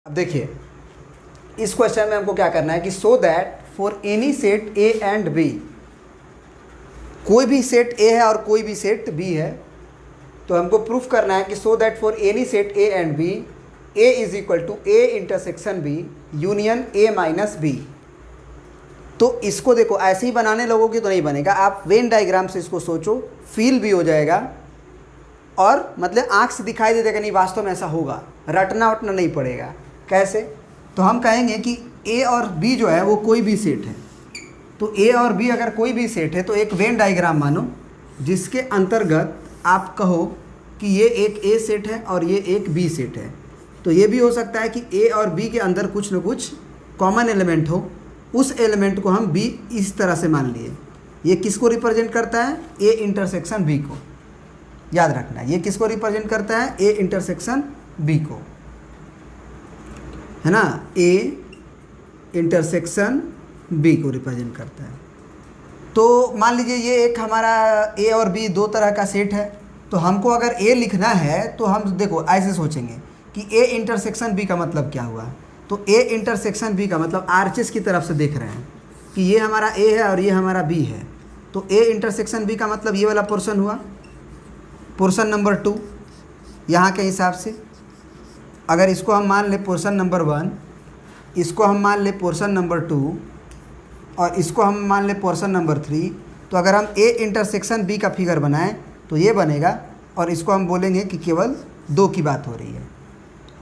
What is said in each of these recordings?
अब देखिए इस क्वेश्चन में हमको क्या करना है कि so that for any set A and B, कोई भी सेट ए है और कोई भी सेट बी है, तो हमको प्रूफ करना है कि so that for any set A and B A is equal to A intersection B union A minus B. तो इसको देखो ऐसे ही बनाने लगोगे तो नहीं बनेगा, आप वेन डायग्राम से इसको सोचो, फील भी हो जाएगा और मतलब आँख से दिखाई दे देगा नहीं वास्तव में ऐसा होगा, रटना वटना नहीं पड़ेगा। कैसे? तो हम कहेंगे कि ए और बी जो है वो कोई भी सेट है, तो ए और बी अगर कोई भी सेट है तो एक वेन डायग्राम मानो जिसके अंतर्गत आप कहो कि ये एक ए सेट है और ये एक बी सेट है। तो ये भी हो सकता है कि ए और बी के अंदर कुछ न कुछ कॉमन एलिमेंट हो, उस एलिमेंट को हम बी इस तरह से मान लिए। ये किसको रिप्रेजेंट करता है? ए इंटरसेक्शन बी को। याद रखना ये किसको रिप्रेजेंट करता है? ए इंटरसेक्शन बी को, है ना, ए इंटरसेक्शन बी को रिप्रेजेंट करता है। तो मान लीजिए ये एक हमारा ए और बी दो तरह का सेट है, तो हमको अगर ए लिखना है तो हम देखो ऐसे सोचेंगे कि ए इंटरसेक्शन बी का मतलब क्या हुआ। तो ए इंटरसेक्शन बी का मतलब आरचेस की तरफ से देख रहे हैं कि ये हमारा ए है और ये हमारा बी है, तो ए इंटरसेक्शन बी का मतलब ये वाला पोर्शन हुआ, पोर्शन नंबर 2 यहाँ के हिसाब से। अगर इसको हम मान ले पोर्शन नंबर 1, इसको हम मान ले पोर्शन नंबर 2 और इसको हम मान ले पोर्शन नंबर 3, तो अगर हम ए इंटरसेक्शन बी का फिगर बनाएं तो ये बनेगा और इसको हम बोलेंगे कि केवल 2 की बात हो रही है।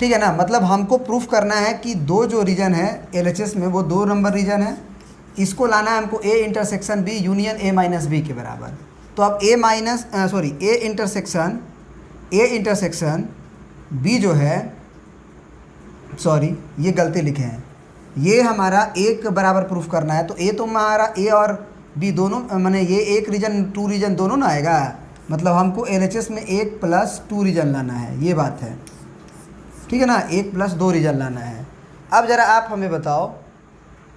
ठीक है ना, मतलब हमको प्रूफ करना है कि दो जो रीजन है एलएचएस में वो 2 नंबर रीजन है, इसको लाना है हमको A intersection B union A minus B के बराबर। तो अब ए इंटरसेक्शन बी जो है, सॉरी ये गलती लिखे हैं, ये हमारा एक बराबर प्रूफ करना है। तो ए तो हमारा ए और बी दोनों माने ये एक रीजन 2 रीजन दोनों ना आएगा, मतलब हमको एलएचएस में 1 + 2 रीजन लाना है, ये बात है। ठीक है ना, 1 + 2 रीजन लाना है। अब ज़रा आप हमें बताओ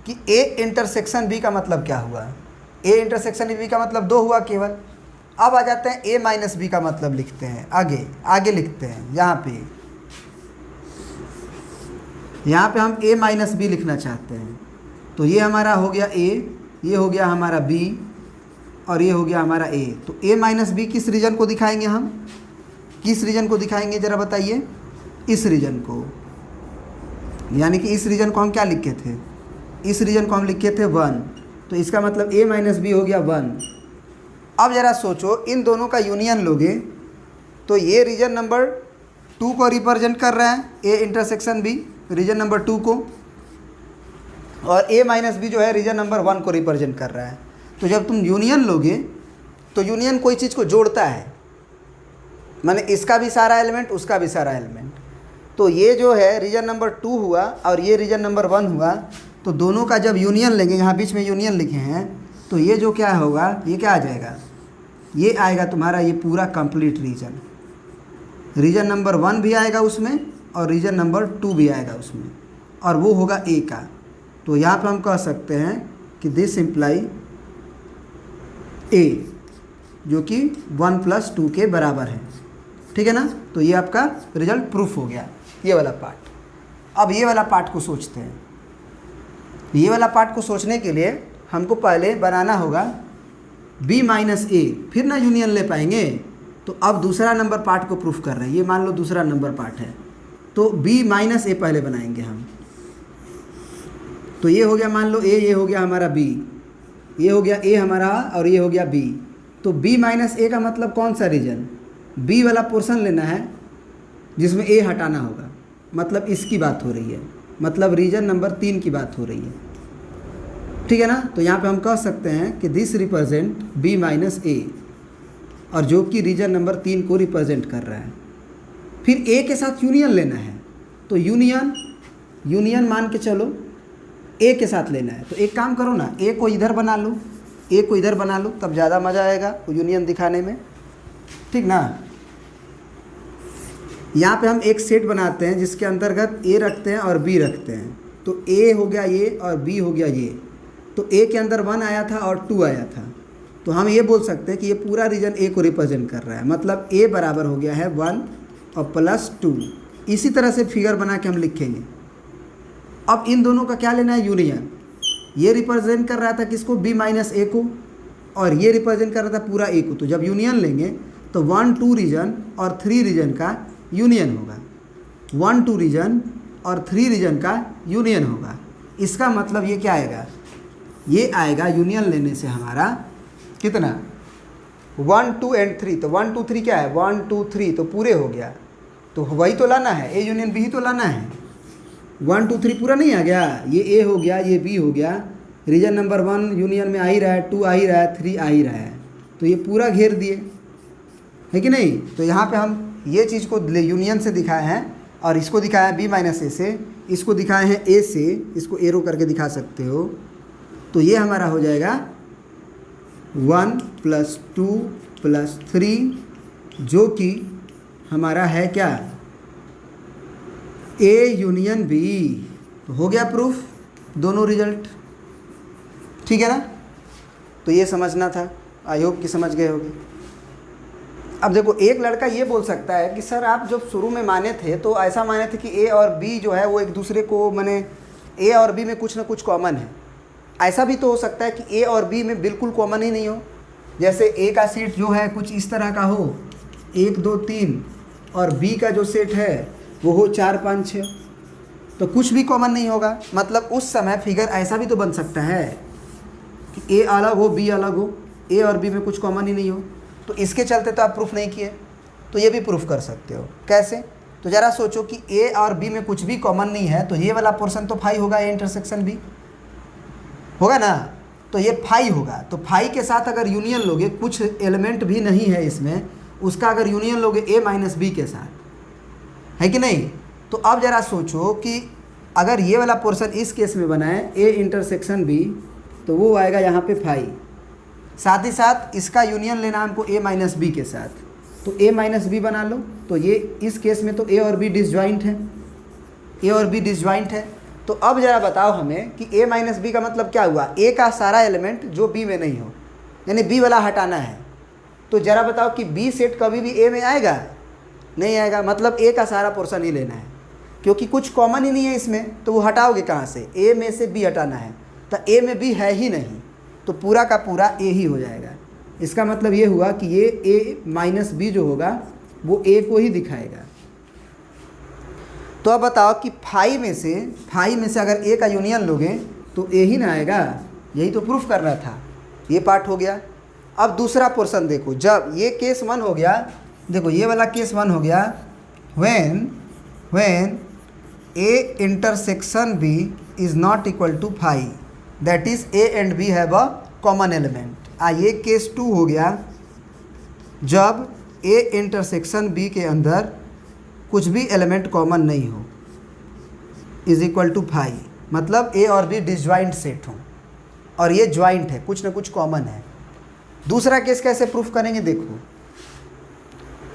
कि ए इंटरसेक्शन बी का मतलब क्या हुआ? ए इंटरसेक्शन बी का मतलब 2 हुआ केवल। अब आ जाते हैं ए माइनस बी का मतलब लिखते हैं, आगे लिखते हैं। यहाँ पे हम ए माइनस बी लिखना चाहते हैं। तो ये हमारा हो गया ए, ये हो गया हमारा बी और ये हो गया हमारा ए। तो ए माइनस बी किस रीजन को दिखाएंगे हम? किस रीजन को दिखाएंगे ज़रा बताइए? इस रीजन को, यानी कि इस रीजन को हम क्या लिखे थे? इस रीजन को हम लिखे थे 1, तो इसका मतलब ए माइनस बी हो गया 1। अब ज़रा सोचो इन दोनों का यूनियन लोगे तो ये रीजन नंबर 2 को रिप्रेजेंट कर रहा है, A intersection B region number 2 को, और ए माइनस बी जो है रीजन नंबर 1 को रिप्रेजेंट कर रहा है। तो जब तुम यूनियन लोगे तो यूनियन कोई चीज़ को जोड़ता है, माने इसका भी सारा एलिमेंट उसका भी सारा एलिमेंट। तो ये जो है रीजन नंबर 2 हुआ और ये रीजन नंबर 1 हुआ, तो दोनों का जब यूनियन लेंगे, यहाँ बीच में यूनियन लिखे हैं, तो ये जो क्या होगा, ये क्या आ जाएगा? ये आएगा तुम्हारा ये पूरा कंप्लीट रीजन। रीजन नंबर 1 भी आएगा उसमें और रीजन नंबर 2 भी आएगा उसमें, और वो होगा ए का। तो यहाँ पे हम कह सकते हैं कि दिस इम्प्लाई ए, जो कि 1 + 2 के बराबर है। ठीक है ना, तो ये आपका रिजल्ट प्रूफ हो गया, ये वाला पार्ट। अब ये वाला पार्ट को सोचते हैं। ये वाला पार्ट को सोचने के लिए हमको पहले बनाना होगा b माइनस ए, फिर ना यूनियन ले पाएंगे। तो अब दूसरा नंबर पार्ट को प्रूफ कर रहे हैं, ये मान लो दूसरा नंबर पार्ट है, तो b माइनस ए पहले बनाएंगे हम। तो ये हो गया मान लो ए, ये हो गया हमारा b, ये हो गया ए हमारा और ये हो गया b। तो b माइनस ए का मतलब कौन सा रीजन? b वाला पोर्शन लेना है जिसमें a हटाना होगा, मतलब इसकी बात हो रही है, मतलब रीजन नंबर 3 की बात हो रही है। ठीक है ना, तो यहाँ पे हम कह सकते हैं कि दिस रिप्रेजेंट b माइनस ए, और जो कि रीजन नंबर 3 को रिप्रेजेंट कर रहा है। फिर a के साथ यूनियन लेना है, तो यूनियन मान के चलो a के साथ लेना है। तो एक काम करो ना, a को इधर बना लो, तब ज़्यादा मज़ा आएगा यूनियन दिखाने में। ठीक ना, यहाँ पे हम एक सेट बनाते हैं जिसके अंतर्गत a रखते हैं और b रखते हैं। तो a हो गया ये और b हो गया ये, तो a के अंदर 1 आया था और 2 आया था, तो हम ये बोल सकते हैं कि ये पूरा रीजन a को रिप्रेजेंट कर रहा है, मतलब a बराबर हो गया है 1 और +2। इसी तरह से फिगर बना के हम लिखेंगे अब इन दोनों का क्या लेना है, यूनियन। ये रिप्रेजेंट कर रहा था किसको, b माइनस ए को, और ये रिप्रेजेंट कर रहा था पूरा ए को। तो जब यूनियन लेंगे तो 1 2 रीजन और 3 रीजन का यूनियन होगा, 1 2 रीजन और 3 रीजन का यूनियन होगा। इसका मतलब ये क्या आएगा, ये आएगा यूनियन लेने से हमारा कितना, 1 2 एंड 3। तो 1 2 3 क्या है, 1 2 3 तो पूरे हो गया। तो वही तो लाना है, ए यूनियन बी ही तो लाना है। 1 2 3 पूरा नहीं आ गया, ये ए हो गया, ये बी हो गया, रीजन नंबर 1 यूनियन में आ ही रहा है, 2 आ ही रहा है, 3 आ ही रहा है, तो ये पूरा घेर दिए, है कि नहीं। तो यहाँ पे हम ये चीज़ को यूनियन से दिखाए हैं, और इसको दिखाया है बी माइनस ए से, इसको दिखाए हैं ए से, इसको एरो करके दिखा सकते हो। तो ये हमारा हो जाएगा 1 + 2 + 3, जो कि हमारा है क्या, ए यूनियन बी। तो हो गया प्रूफ, दोनों रिजल्ट, ठीक है ना। तो ये समझना था, आई होप कि समझ गए होगे। अब देखो, एक लड़का ये बोल सकता है कि सर आप जब शुरू में माने थे तो ऐसा माने थे कि ए और बी जो है वो एक दूसरे को, माने ए और बी में कुछ ना कुछ कॉमन है। ऐसा भी तो हो सकता है कि ए और बी में बिल्कुल कॉमन ही नहीं हो, जैसे ए का सेट जो है कुछ इस तरह का हो, 1 2 3, और बी का जो सेट है वो हो 4 5 6, तो कुछ भी कॉमन नहीं होगा। मतलब उस समय फिगर ऐसा भी तो बन सकता है कि ए अलग हो, बी अलग हो, ए और बी में कुछ कॉमन ही नहीं हो। तो इसके चलते तो आप प्रूफ नहीं किए, तो ये भी प्रूफ कर सकते हो। कैसे, तो ज़रा सोचो कि ए और बी में कुछ भी कॉमन नहीं है, तो ये वाला पोर्शन तो फाई होगा, ए इंटरसेक्शन बी होगा ना, तो ये फाई होगा। तो फाई के साथ अगर यूनियन लोगे, कुछ एलिमेंट भी नहीं है इसमें, उसका अगर यूनियन लोगे ए माइनस बी के साथ, है कि नहीं। तो अब ज़रा सोचो कि अगर ये वाला पोर्शन इस केस में बना है ए इंटरसेक्शन बी, तो वो आएगा यहाँ पे फाई, साथ ही साथ इसका यूनियन लेना हमको ए माइनस बी के साथ, तो ए माइनस बी बना लो। तो ये इस केस में तो ए और बी डिसजॉइंट है, ए और बी डिसजॉइंट है। तो अब ज़रा बताओ हमें कि ए माइनस बी का मतलब क्या हुआ, ए का सारा एलिमेंट जो बी में नहीं हो, यानी बी वाला हटाना है। तो ज़रा बताओ कि बी सेट कभी भी ए में आएगा, नहीं आएगा। मतलब ए का सारा पोर्शन ही लेना है, क्योंकि कुछ कॉमन ही नहीं है इसमें, तो वो हटाओगे कहाँ से, ए में से बी हटाना है, तो ए में बी है ही नहीं, तो पूरा का पूरा ए ही हो जाएगा। इसका मतलब ये हुआ कि ये ए माइनस बी जो होगा वो ए को ही दिखाएगा। तो अब बताओ कि फाई में से अगर ए का यूनियन लोगे तो ए ही ना आएगा, यही तो प्रूफ करना था। ये पार्ट हो गया। अब दूसरा पोर्शन देखो, जब ये केस 1 हो गया, देखो ये वाला केस 1 हो गया, when A intersection B is not equal to phi, that is A and B have a common element. ये केस 2 हो गया, जब ए इंटरसेक्शन बी के अंदर कुछ भी एलिमेंट कॉमन नहीं हो, इज़ इक्वल टू फाई, मतलब ए और बी डिसजॉइंट सेट हो और ये जॉइंट है, कुछ ना कुछ कॉमन है। दूसरा केस कैसे प्रूफ करेंगे, देखो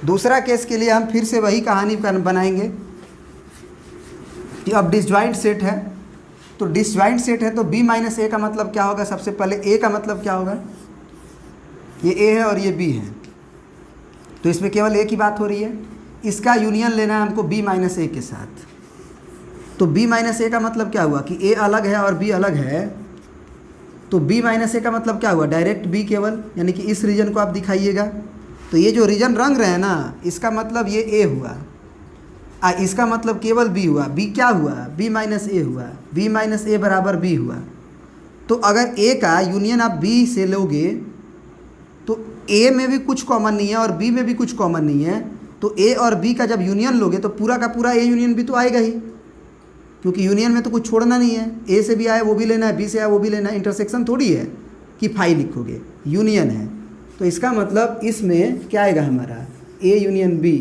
दूसरा केस के लिए हम फिर से वही कहानी बनाएंगे कि अब डिसजॉइंट सेट है, तो डिसजॉइंट सेट है तो b माइनस ए का मतलब क्या होगा, सबसे पहले a का मतलब क्या होगा, ये a है और ये b है, तो इसमें केवल a की बात हो रही है। इसका यूनियन लेना है हमको b माइनस ए के साथ, तो b माइनस ए का मतलब क्या हुआ कि a अलग है और b अलग है, तो b माइनस ए का मतलब क्या हुआ, डायरेक्ट b केवल, यानी कि इस रीजन को आप दिखाइएगा। तो ये जो रीजन रंग रहे हैं ना, इसका मतलब ये a हुआ, इसका मतलब केवल b हुआ। b क्या हुआ, b माइनस ए हुआ, b माइनस ए बराबर b हुआ। तो अगर a का यूनियन आप b से लोगे तो a में भी कुछ कॉमन नहीं है और b में भी कुछ कॉमन नहीं है, तो a और b का जब यूनियन लोगे तो पूरा का पूरा a यूनियन b तो आएगा ही, क्योंकि यूनियन में तो कुछ छोड़ना नहीं है, a से भी आए वो भी लेना है, b से आए वो भी लेना है। इंटरसेक्शन थोड़ी है कि फाई लिखोगे, यूनियन है। तो इसका मतलब इसमें क्या आएगा हमारा, a यूनियन b।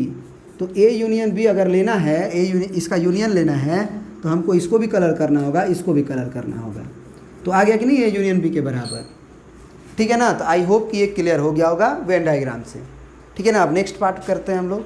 तो a यूनियन b अगर लेना है, इसका यूनियन लेना है, तो हमको इसको भी कलर करना होगा, इसको भी कलर करना होगा। तो आ गया कि नहीं a यूनियन b के बराबर, ठीक है ना। तो आई होप कि ये क्लियर हो गया होगा वेन डायग्राम से, ठीक है ना। अब नेक्स्ट पार्ट करते हैं हम लोग।